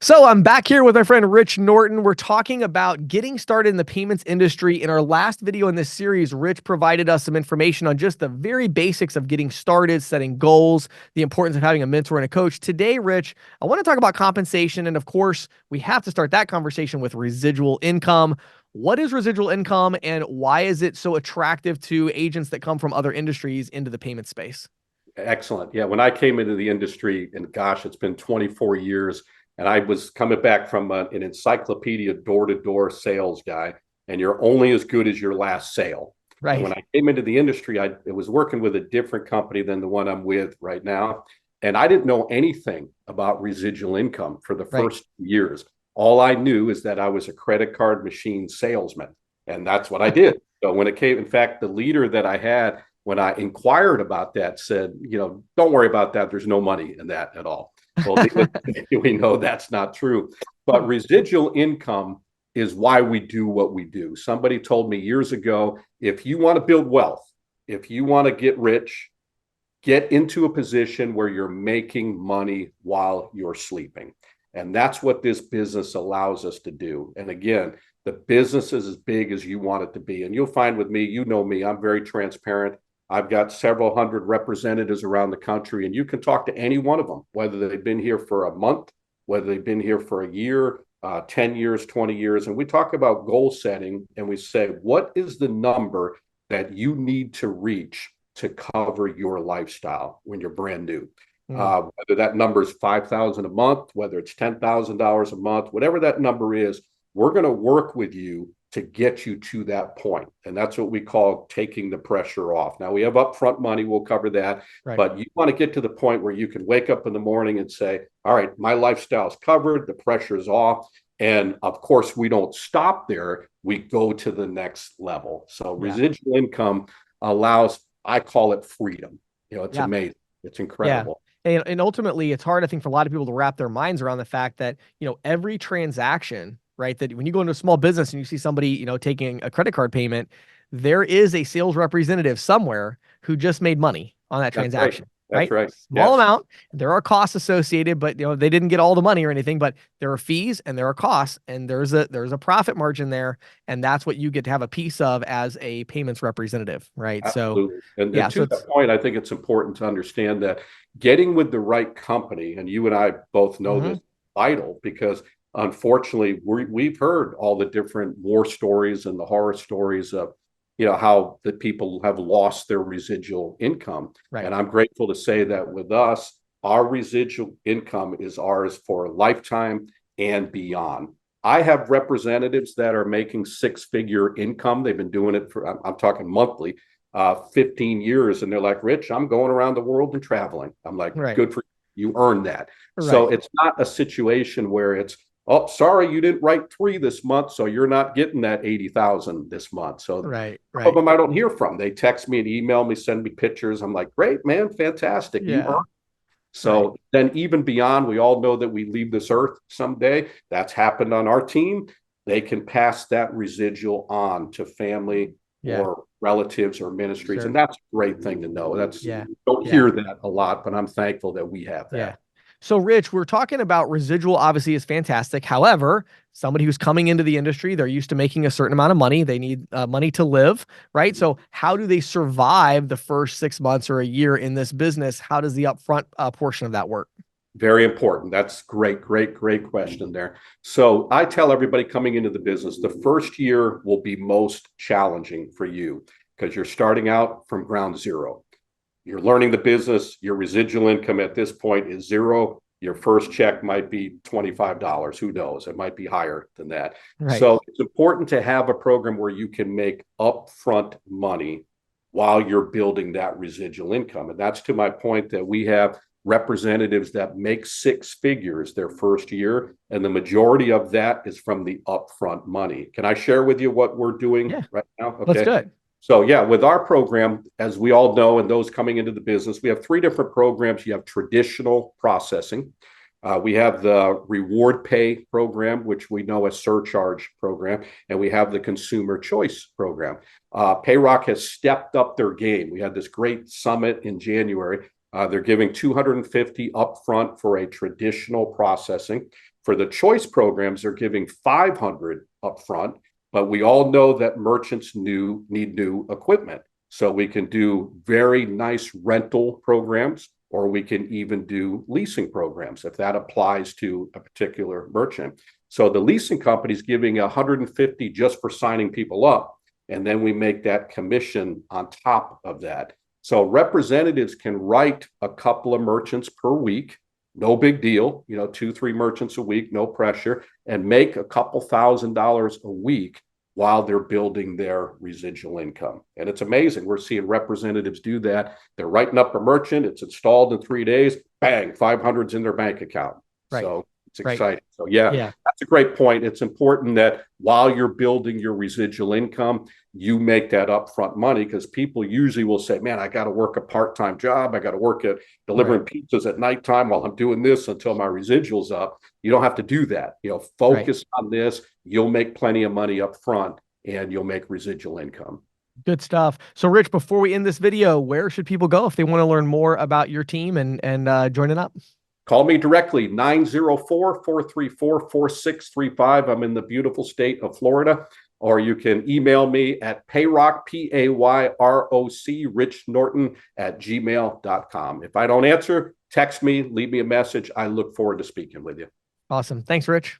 So I'm back here with our friend Rich Norton. We're talking about getting started in the payments industry. In our last video in this series, Rich provided us some information on just the very basics of getting started, setting goals, the importance of having a mentor and a coach. Today, Rich, I want to talk about compensation. And of course, we have to start that conversation with residual income. What is residual income and why is it so attractive to agents that come from other industries into the payment space? Excellent. Yeah, when I came into the industry, and gosh, it's been 24 years, and I was coming back from an encyclopedia door-to-door sales guy, and you're only as good as your last sale. And when Right. I came into the industry, I was working with a different company than the one I'm with right now. And I didn't know anything about residual income for the Right. first years. All I knew is that I was a credit card machine salesman, and that's what I did. So when it came, in fact, the leader that I had when I inquired about that said, don't worry about that. There's no money in that at all. Well, we know that's not true. But residual income is why we do what we do. Somebody told me years ago, if you want to build wealth, if you want to get rich, get into a position where you're making money while you're sleeping. And that's what this business allows us to do. And again, the business is as big as you want it to be. And you'll find with me, you know me, I'm very transparent. I've got several hundred representatives around the country, and you can talk to any one of them, whether they've been here for a month, whether they've been here for a year, 10 years, 20 years. And we talk about goal setting, and we say, what is the number that you need to reach to cover your lifestyle when you're brand new? Mm. Whether that number is 5,000 a month, whether it's $10,000 a month, whatever that number is, we're going to work with you to get you to that point. And that's what we call taking the pressure off. Now, we have upfront money. We'll cover that. Right. But you want to get to the point where you can wake up in the morning and say, all right, my lifestyle is covered. The pressure is off. And of course, we don't stop there. We go to the next level. So Yeah. residual income allows, I call it freedom. It's Yeah. amazing. It's Yeah. incredible. And ultimately, it's hard, I think, for a lot of people to wrap their minds around the fact that, every transaction, right, that when you go into a small business and you see somebody, taking a credit card payment, there is a sales representative somewhere who just made money on that That's right. transaction, That's right? right. Small Yes. amount. There are costs associated, but they didn't get all the money or anything, but there are fees and there are costs and there's a profit margin there. And that's what you get to have a piece of as a payments representative, right? So Absolutely. And yeah, so to it's that point, I think it's important to understand that getting with the right company, and you and I both know mhm, this, is vital because unfortunately we've heard all the different war stories and the horror stories of how the people have lost their residual income. right. And I'm grateful to say that with us, our residual income is ours for a lifetime and beyond. I have representatives that are making six-figure income. They've been doing it for, I'm talking monthly, 15 years. And they're like, Rich, I'm going around the world and traveling. I'm like, Right. good for you. You earned that. So Right. it's not a situation where it's, oh, sorry, you didn't write three this month, so you're not getting that 80,000 this month. So Right. some of Right. them I don't hear from. They text me and email me, send me pictures. I'm like, great, man, fantastic. You Yeah. earned. Right. So then even beyond, we all know that we leave this earth someday. That's happened on our team. They can pass that residual on to family Yeah. or relatives or ministries. Sure. And that's a great thing to know. That's, Yeah. you don't Yeah. hear that a lot, but I'm thankful that we have Yeah. that. So, Rich, we're talking about residual, obviously, is fantastic. However, somebody who's coming into the industry, they're used to making a certain amount of money. They need money to live, right? So, how do they survive the first 6 months or a year in this business? How does the upfront portion of that work? Very important. That's great, great, great question there. So I tell everybody coming into the business, the first year will be most challenging for you because you're starting out from ground zero. You're learning the business. Your residual income at this point is zero. Your first check might be $25. Who knows? It might be higher than that. Right. So it's important to have a program where you can make upfront money while you're building that residual income. And that's to my point that we have representatives that make six figures their first year, and the majority of that is from the upfront money. Can I share with you what we're doing Yeah. right now? Let's Okay. do it. So yeah, with our program, as we all know, and those coming into the business, we have three different programs. You have traditional processing. We have the reward pay program, which we know as surcharge program, and we have the consumer choice program. Payrock has stepped up their game. We had this great summit in January. They're giving 250 upfront for a traditional processing. For the choice programs, they're giving 500 upfront, but we all know that merchants need new equipment. So we can do very nice rental programs, or we can even do leasing programs if that applies to a particular merchant. So the leasing company is giving 150 just for signing people up, and then we make that commission on top of that. So representatives can write a couple of merchants per week, no big deal, 2-3 merchants a week, no pressure, and make a couple $1,000s a week while they're building their residual income. And it's amazing. We're seeing representatives do that. They're writing up a merchant. It's installed in 3 days. Bang, 500's in their bank account. Right. So it's exciting. Right. So yeah, that's a great point. It's important that while you're building your residual income, you make that upfront money, because people usually will say, man, I got to work a part-time job. I got to work at delivering pizzas at nighttime while I'm doing this until my residual's up. You don't have to do that. Focus on this. You'll make plenty of money up front, and you'll make residual income. Good stuff. So Rich, before we end this video, where should people go if they want to learn more about your team and joining up? Call me directly, 904-434-4635. I'm in the beautiful state of Florida. Or you can email me at payrock, P-A-Y-R-O-C, Rich Norton @gmail.com. If I don't answer, text me, leave me a message. I look forward to speaking with you. Awesome. Thanks, Rich.